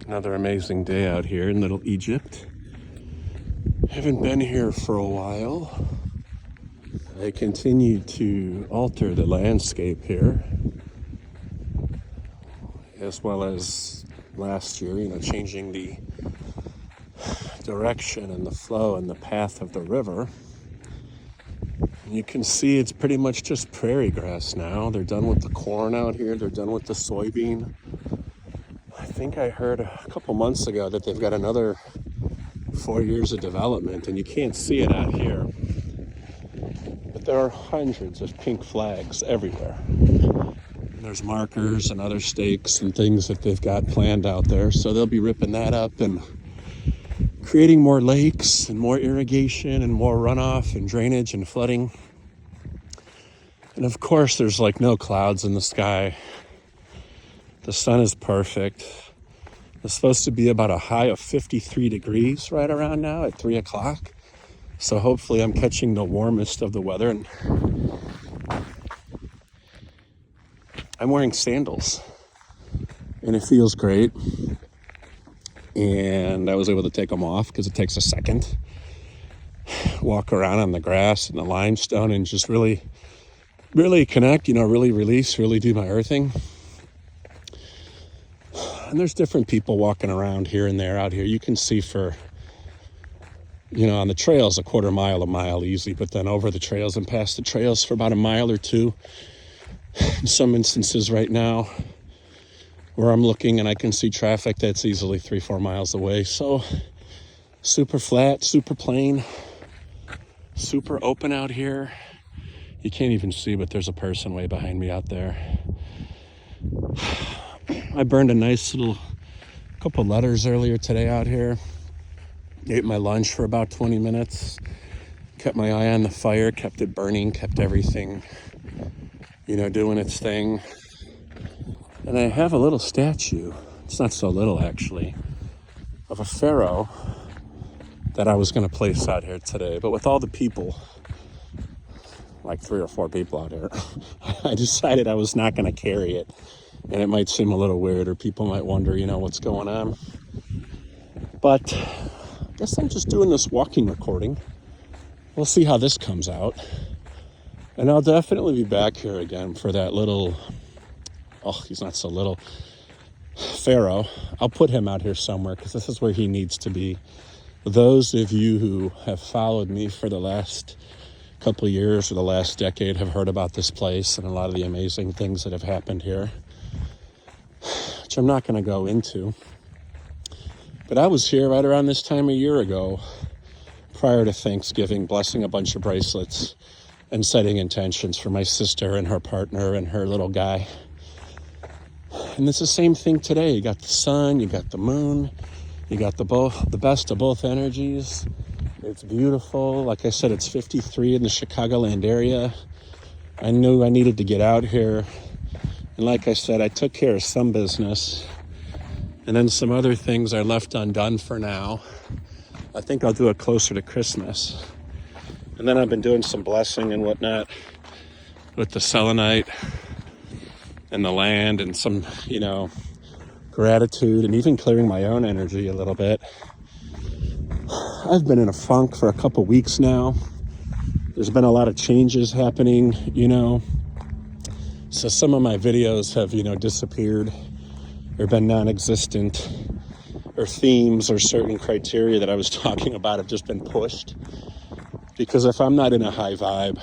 Another amazing day out here in Little Egypt. Haven't been here for a while. I continue to alter the landscape here, as well as last year, changing the direction and the flow and the path of the river. And you can see it's pretty much just prairie grass now. They're done with the corn out here. They're done with the soybean. I think I heard a couple months ago that they've got another 4 years of development, and you can't see it out here. But there are hundreds of pink flags everywhere. And there's markers and other stakes and things that they've got planned out there. So they'll be ripping that up and creating more lakes and more irrigation and more runoff and drainage and flooding. And of course, there's like no clouds in the sky. The sun is perfect. It's supposed to be about a high of 53 degrees right around now at 3 o'clock. So hopefully I'm catching the warmest of the weather. And I'm wearing sandals and it feels great. And I was able to take them off because it takes a second. Walk around on the grass and the limestone and just really connect, really release, really do my earthing. And there's different people walking around here and there out here. You can see for, on the trails, a quarter mile, a mile easy, but then over the trails and past the trails for about a mile or two. In some instances right now where I'm looking and I can see traffic that's easily 3-4 miles away. So super flat, super plain, super open out here. You can't even see, but there's a person way behind me out there. I burned a nice little couple letters earlier today out here. Ate my lunch for about 20 minutes. Kept my eye on the fire, kept it burning, kept everything, doing its thing. And I have a little statue, it's not so little actually, of a pharaoh that I was going to place out here today. But with all the people, like 3 or 4 people out here, I decided I was not going to carry it. And it might seem a little weird, or people might wonder, what's going on. But I guess I'm just doing this walking recording. We'll see how this comes out. And I'll definitely be back here again for that little, he's not so little, pharaoh. I'll put him out here somewhere because this is where he needs to be. Those of you who have followed me for the last couple of years or the last decade have heard about this place and a lot of the amazing things that have happened here, which I'm not going to go into. But I was here right around this time a year ago, prior to Thanksgiving, blessing a bunch of bracelets and setting intentions for my sister and her partner and her little guy. And it's the same thing today. You got the sun, you got the moon, you got the best of both energies. It's beautiful. Like I said, it's 53 in the Chicagoland area. I knew I needed to get out here. And like I said, I took care of some business. And then some other things are left undone for now. I think I'll do it closer to Christmas. And then I've been doing some blessing and whatnot with the selenite and the land and some, gratitude and even clearing my own energy a little bit. I've been in a funk for a couple weeks now. There's been a lot of changes happening, So some of my videos have, disappeared or been non-existent, or themes or certain criteria that I was talking about have just been pushed. Because if I'm not in a high vibe,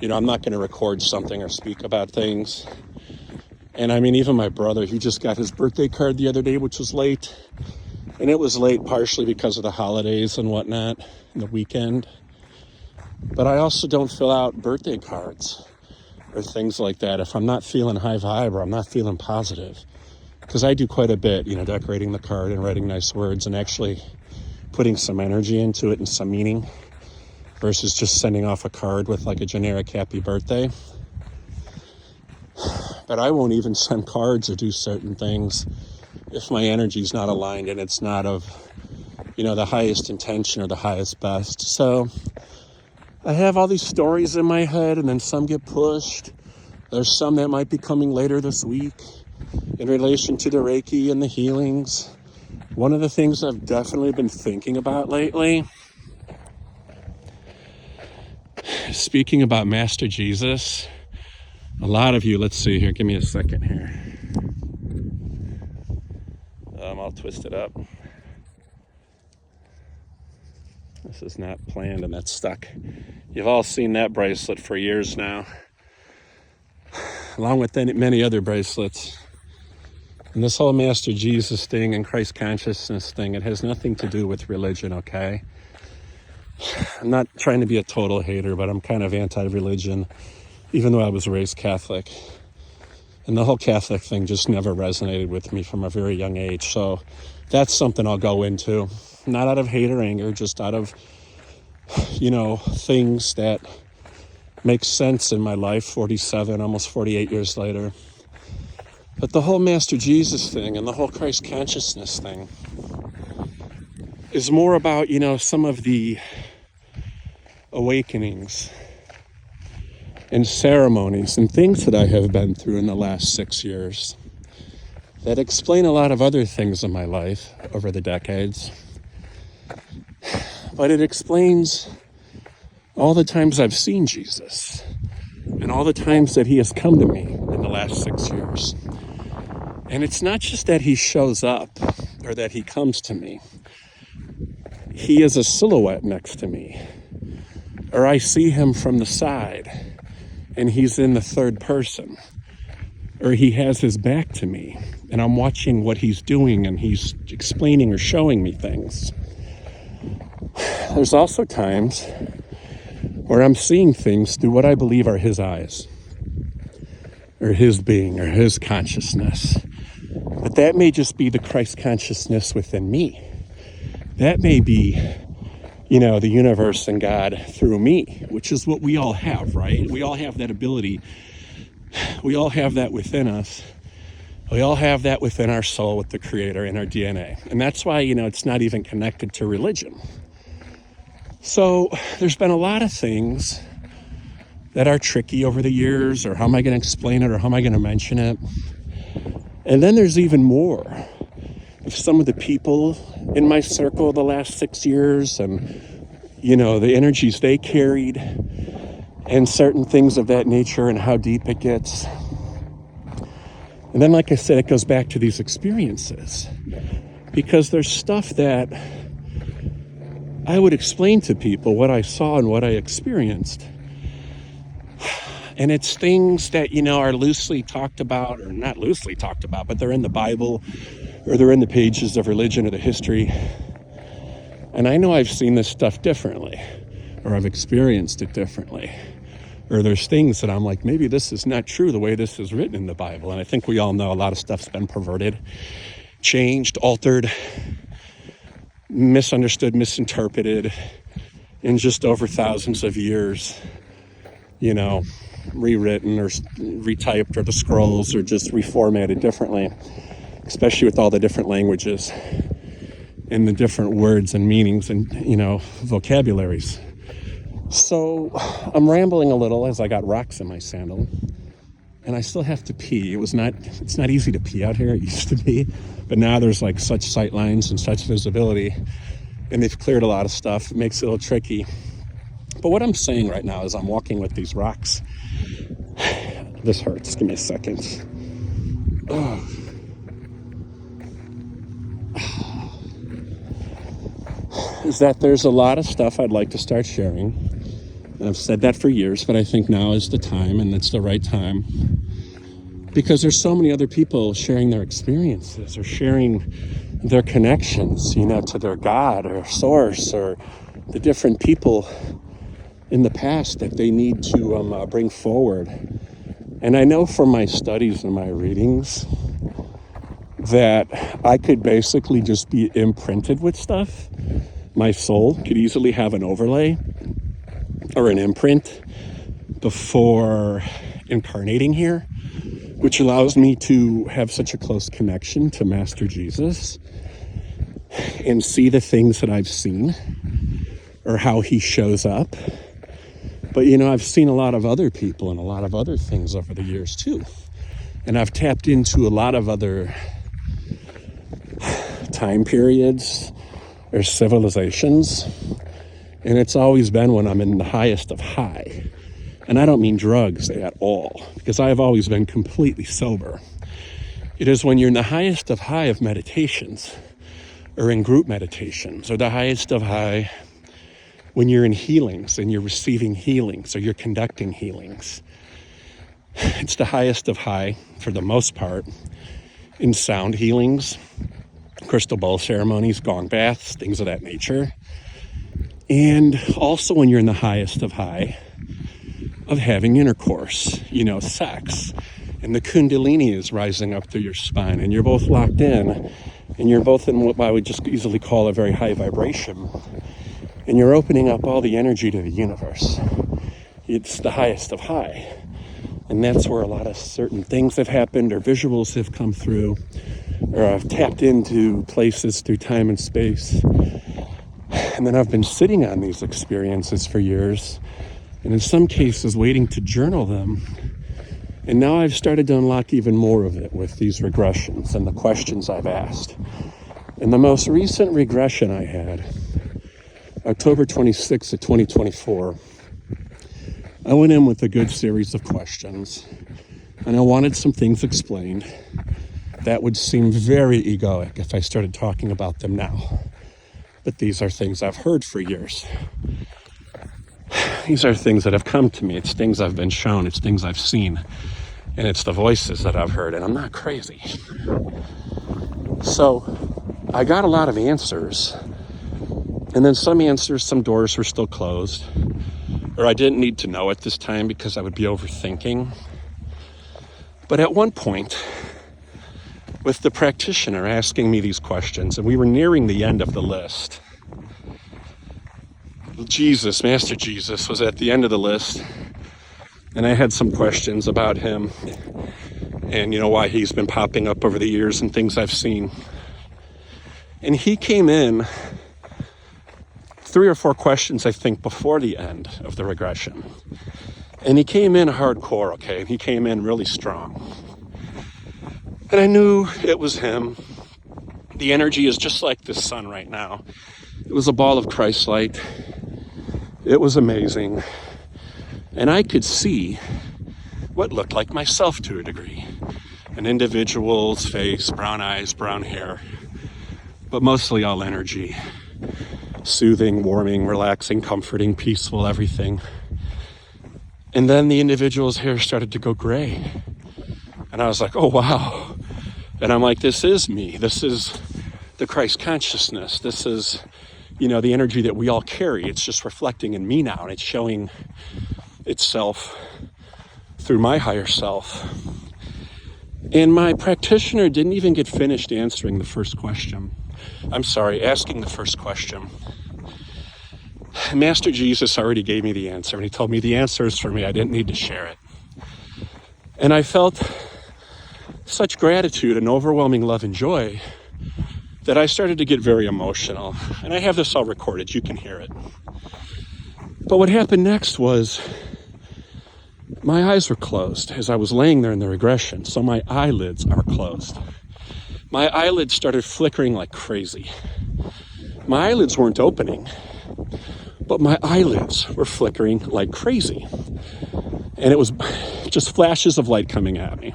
I'm not going to record something or speak about things. And I mean, even my brother, he just got his birthday card the other day, which was late. And it was late partially because of the holidays and whatnot, and the weekend. But I also don't fill out birthday cards or things like that if I'm not feeling high vibe or I'm not feeling positive. Because I do quite a bit, decorating the card and writing nice words and actually putting some energy into it and some meaning versus just sending off a card with like a generic happy birthday. But I won't even send cards or do certain things if my energy's not aligned and it's not of, the highest intention or the highest best. So I have all these stories in my head and then some get pushed. There's some that might be coming later this week. in relation to the Reiki and the healings. One of the things I've definitely been thinking about lately, speaking about Master Jesus, a lot of you, let's see here, give me a second here. I'm all twisted up. This is not planned and that's stuck. You've all seen that bracelet for years now, along with many other bracelets. And this whole Master Jesus thing and Christ consciousness thing, it has nothing to do with religion, okay? I'm not trying to be a total hater, but I'm kind of anti-religion, even though I was raised Catholic. And the whole Catholic thing just never resonated with me from a very young age. So that's something I'll go into. Not out of hate or anger, just out of, things that make sense in my life, 47, almost 48 years later. But the whole Master Jesus thing and the whole Christ consciousness thing is more about, some of the awakenings and ceremonies and things that I have been through in the last 6 years that explain a lot of other things in my life over the decades. But it explains all the times I've seen Jesus and all the times that he has come to me in the last 6 years. And it's not just that he shows up or that he comes to me. He is a silhouette next to me. Or I see him from the side and he's in the third person. Or he has his back to me and I'm watching what he's doing and he's explaining or showing me things. There's also times where I'm seeing things through what I believe are his eyes, or his being, or his consciousness. But that may just be the Christ consciousness within me. That may be, the universe and God through me, which is what we all have, right? We all have that ability. We all have that within us. We all have that within our soul with the Creator in our DNA. And that's why, it's not even connected to religion. So there's been a lot of things that are tricky over the years, or how am I going to explain it, or how am I going to mention it? And then there's even more of some of the people in my circle the last 6 years and, the energies they carried and certain things of that nature and how deep it gets. And then, like I said, it goes back to these experiences because there's stuff that I would explain to people what I saw and what I experienced. And it's things that, are loosely talked about, or not loosely talked about, but they're in the Bible or they're in the pages of religion or the history. And I know I've seen this stuff differently, or I've experienced it differently. Or there's things that I'm like, maybe this is not true the way this is written in the Bible. And I think we all know a lot of stuff's been perverted, changed, altered, misunderstood, misinterpreted in just over thousands of years, rewritten or retyped, or the scrolls are just reformatted differently, especially with all the different languages and the different words and meanings and, vocabularies. So I'm rambling a little as I got rocks in my sandal and I still have to pee. It's not easy to pee out here. It used to be, but now there's like such sight lines and such visibility and they've cleared a lot of stuff. It makes it a little tricky. But what I'm saying right now is I'm walking with these rocks. This hurts. Give me a second. Oh. Is that there's a lot of stuff I'd like to start sharing. And I've said that for years, but I think now is the time and it's the right time. Because there's so many other people sharing their experiences or sharing their connections, to their God or source or the different people in the past that they need to bring forward. And I know from my studies and my readings that I could basically just be imprinted with stuff. My soul could easily have an overlay or an imprint before incarnating here, which allows me to have such a close connection to Master Jesus and see the things that I've seen or how he shows up. But, I've seen a lot of other people and a lot of other things over the years too. And I've tapped into a lot of other time periods or civilizations. And it's always been when I'm in the highest of high. And I don't mean drugs at all, because I have always been completely sober. It is when you're in the highest of high of meditations, or in group meditations, or the highest of high when you're in healings and you're receiving healings or you're conducting healings. It's the highest of high, for the most part, in sound healings, crystal bowl ceremonies, gong baths, things of that nature. And also when you're in the highest of high of having intercourse, sex. And the kundalini is rising up through your spine, and you're both locked in, and you're both in what I would just easily call a very high vibration. And you're opening up all the energy to the universe. It's the highest of high. And that's where a lot of certain things have happened, or visuals have come through, or I've tapped into places through time and space. And then I've been sitting on these experiences for years, and in some cases waiting to journal them. And now I've started to unlock even more of it with these regressions and the questions I've asked. And the most recent regression I had, October 26th of 2024, I went in with a good series of questions, and I wanted some things explained that would seem very egoic if I started talking about them now. But these are things I've heard for years. These are things that have come to me. It's things I've been shown. It's things I've seen. And it's the voices that I've heard. And I'm not crazy. So I got a lot of answers. And then some answers, some doors were still closed. Or I didn't need to know at this time because I would be overthinking. But at one point, with the practitioner asking me these questions, and we were nearing the end of the list, Master Jesus, was at the end of the list, and I had some questions about him and, why he's been popping up over the years and things I've seen. And he came in 3 or 4 questions, I think, before the end of the regression. And he came in hardcore, okay? He came in really strong. And I knew it was him. The energy is just like the sun right now. It was a ball of Christ light. It was amazing. And I could see what looked like myself to a degree. An individual's face, brown eyes, brown hair, but mostly all energy. Soothing, warming, relaxing, comforting, peaceful, everything. And then the individual's hair started to go gray. And I was like, oh, wow. And I'm like, this is me. This is the Christ consciousness. This is, the energy that we all carry. It's just reflecting in me now, and it's showing itself through my higher self. And my practitioner didn't even get finished asking the first question. Master Jesus already gave me the answer, and he told me the answer is for me. I didn't need to share it. And I felt such gratitude and overwhelming love and joy that I started to get very emotional. And I have this all recorded. You can hear it. But what happened next was my eyes were closed as I was laying there in the regression. So my eyelids are closed. My eyelids started flickering like crazy. My eyelids weren't opening, but my eyelids were flickering like crazy. And it was just flashes of light coming at me.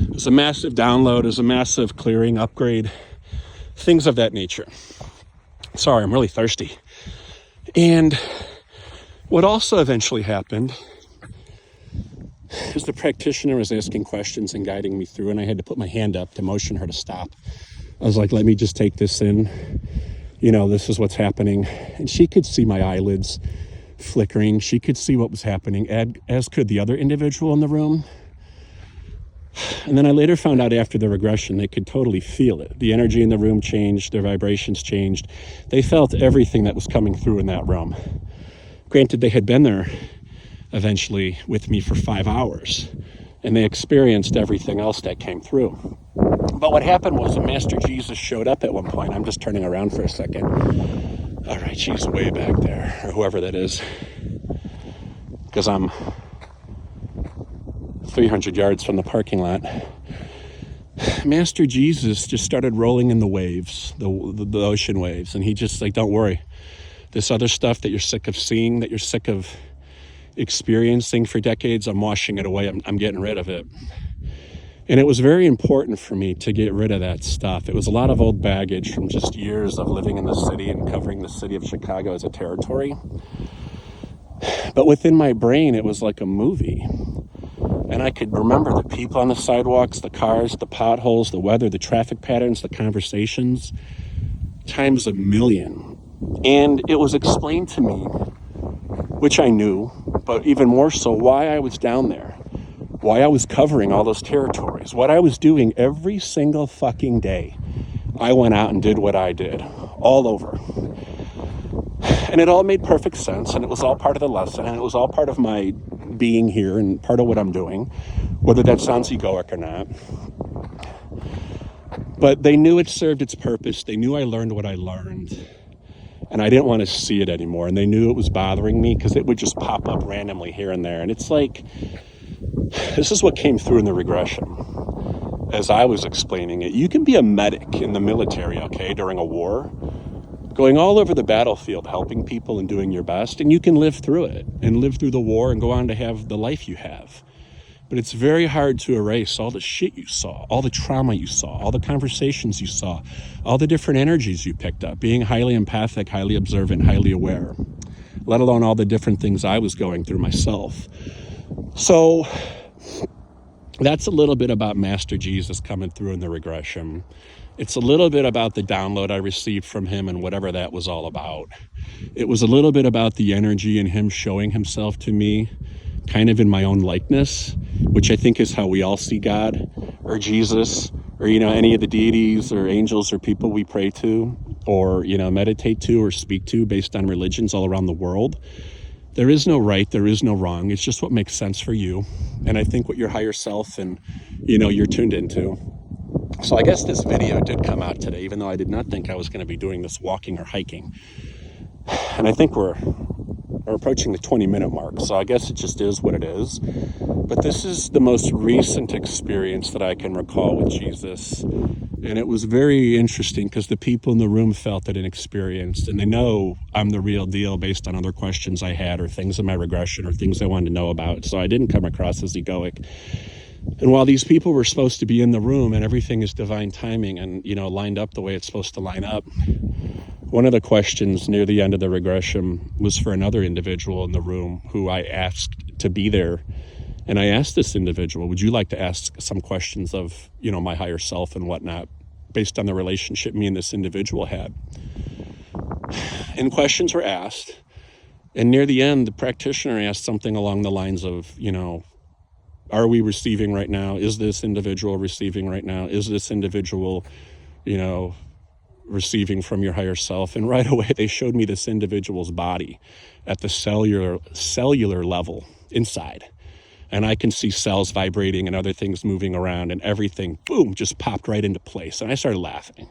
It was a massive download. It was a massive clearing, upgrade, things of that nature. Sorry, I'm really thirsty. And what also eventually happened is the practitioner was asking questions and guiding me through, and I had to put my hand up to motion her to stop. I was like, let me just take this in. This is what's happening. And she could see my eyelids flickering. She could see what was happening, as could the other individual in the room. And then I later found out after the regression, they could totally feel it. The energy in the room changed, their vibrations changed. They felt everything that was coming through in that room. Granted, they had been there eventually with me for 5 hours, and they experienced everything else that came through. But what happened was the Master Jesus showed up at one point. I'm just turning around for a second. All right, she's way back there, or whoever that is, because I'm 300 yards from the parking lot. Master Jesus just started rolling in the waves, the ocean waves. And he just like, don't worry. This other stuff that you're sick of seeing, that you're sick of experiencing for decades, I'm washing it away. I'm getting rid of it. And it was very important for me to get rid of that stuff. It was a lot of old baggage from just years of living in the city and covering the city of Chicago as a territory. But within my brain, it was like a movie. And I could remember the people on the sidewalks, the cars, the potholes, the weather, the traffic patterns, the conversations, times a million. And it was explained to me, which I knew, but even more so, why I was down there. Why I was covering all those territories, what I was doing every single fucking day. I went out and did what I did, all over. And it all made perfect sense, and it was all part of the lesson, and it was all part of my being here and part of what I'm doing, whether that sounds egoic or not. But they knew it served its purpose. They knew I learned what I learned, and I didn't want to see it anymore. And they knew it was bothering me because it would just pop up randomly here and there. And it's like, this is what came through in the regression as I was explaining it. You can be a medic in the military, okay, during a war, going all over the battlefield, helping people and doing your best, and you can live through it and live through the war and go on to have the life you have. But it's very hard to erase all the shit you saw, all the trauma you saw, all the conversations you saw, all the different energies you picked up, being highly empathic, highly observant, highly aware, let alone all the different things I was going through myself. So that's a little bit about Master Jesus coming through in the regression. It's a little bit about the download I received from him and whatever that was all about. It was a little bit about the energy and him showing himself to me kind of in my own likeness, which I think is how we all see God or Jesus or, any of the deities or angels or people we pray to or, meditate to or speak to based on religions all around the world. There is no right, there is no wrong. It's just what makes sense for you. And I think what your higher self and, you're tuned into. So I guess this video did come out today, even though I did not think I was going to be doing this walking or hiking. And I think we're approaching the 20-minute mark. So I guess it just is what it is. But this is the most recent experience that I can recall with Jesus. And it was very interesting because the people in the room felt it and experienced, and they know I'm the real deal based on other questions I had or things in my regression or things I wanted to know about. So I didn't come across as egoic. And while these people were supposed to be in the room and everything is divine timing and, lined up the way it's supposed to line up, one of the questions near the end of the regression was for another individual in the room who I asked to be there. And I asked this individual, would you like to ask some questions of, my higher self and whatnot, based on the relationship me and this individual had? And questions were asked. And near the end, the practitioner asked something along the lines of, are we receiving right now? Is this individual receiving right now? Is this individual, receiving from your higher self? And right away, they showed me this individual's body at the cellular level inside. And I can see cells vibrating and other things moving around, and everything, boom, just popped right into place. And I started laughing.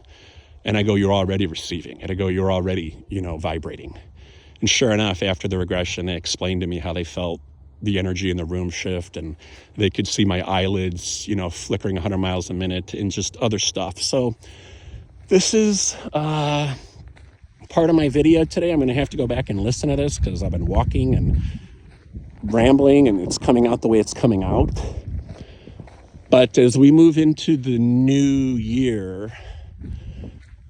And I go, you're already receiving. And I go, you're already, vibrating. And sure enough, after the regression, they explained to me how they felt the energy in the room shift, and they could see my eyelids, flickering 100 miles a minute and just other stuff. So this is part of my video today. I'm going to have to go back and listen to this because I've been walking and rambling and it's coming out the way it's coming out. But as we move into the new year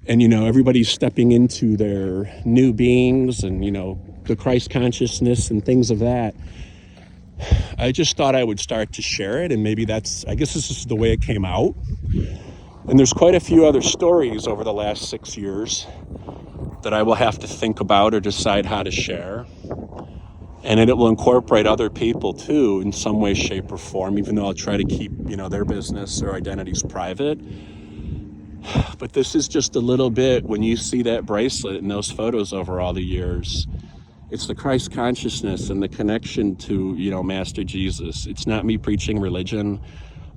and, everybody's stepping into their new beings and, the Christ consciousness and things of that, I just thought I would start to share it. And maybe I guess this is the way it came out. And there's quite a few other stories over the last 6 years that I will have to think about or decide how to share. And it will incorporate other people too in some way, shape, or form, even though I'll try to keep, their business or identities private. But this is just a little bit, when you see that bracelet and those photos over all the years, it's the Christ consciousness and the connection to, Master Jesus. It's not me preaching religion.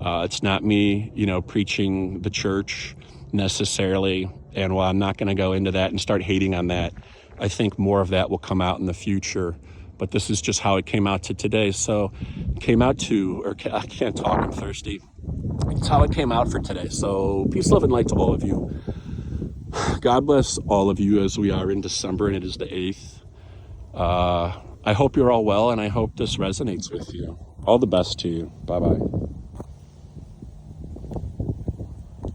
It's not me, preaching the church necessarily. And while I'm not going to go into that and start hating on that, I think more of that will come out in the future but this is just how it came out to today. So came out to, or I can't talk, I'm thirsty. It's how it came out for today. So peace, love, and light to all of you. God bless all of you as we are in December and it is the 8th. I hope you're all well, and I hope this resonates with you. All the best to you. Bye-bye.